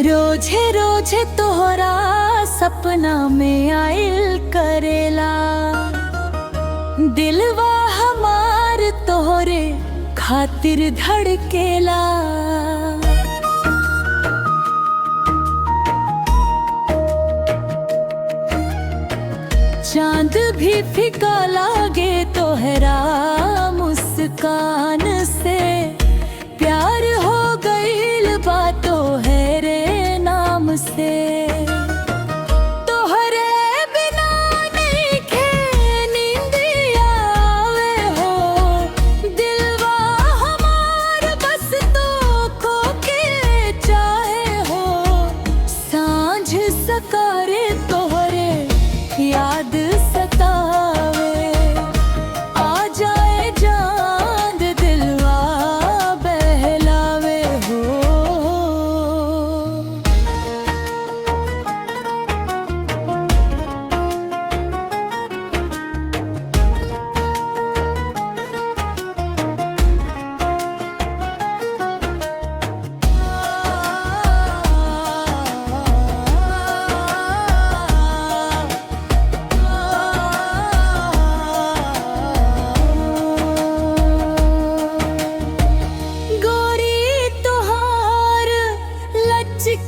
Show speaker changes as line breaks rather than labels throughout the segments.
रोजे रोजे तोहरा सपना में आइल करेला। दिलवा हमार तोहरे खातिर धड़केला। चांद भी फीका लागे तोहरा मुस्कान से। प्यार हो गईल बा तोहरे नाम से। तोहरे बिना नइखे नींदिया आवे हो। दिलवा हमार बस तोको के चाहे हो। सांझ सकारे तोहरे याद सतावे। आ जाए चांद दिलवा बहलावे हो।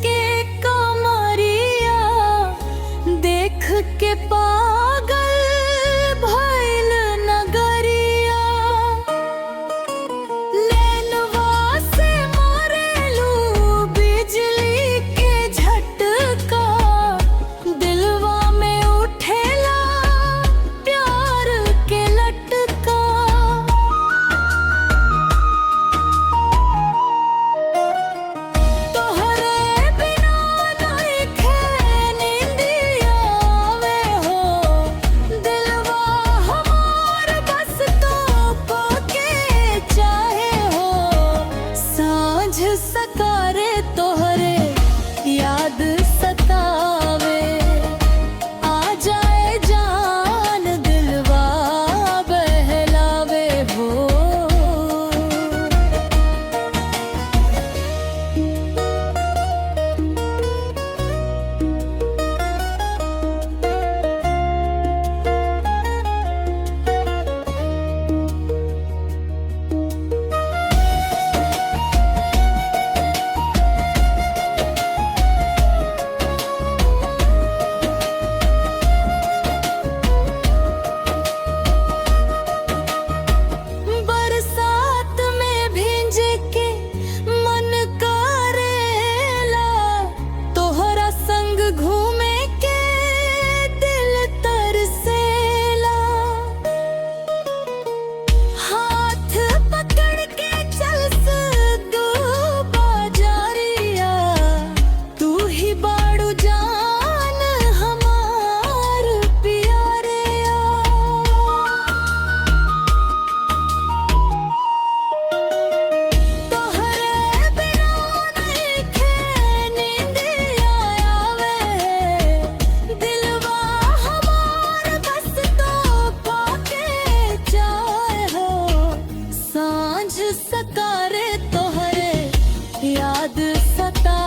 के कमरिया देख के पागल भइल नगरिया। नैनवा से मारेलू बिजली के झटका। दिलवा में उठेला प्यार के लटका। सकारे तोहरे याद सतावे। आ जाए जान दिलवा बहलावे हो। घूमे के दिल तरसेला। हाथ पकड़ के चल दो बाजारिया। तू ही बाड़ू जान हमार प्यारिया। तोहरे बिना नइखे नींदिया आवे। दिलवा हमार बस तोको के चाहे हो। सांझ सकारे तोहरे याद सता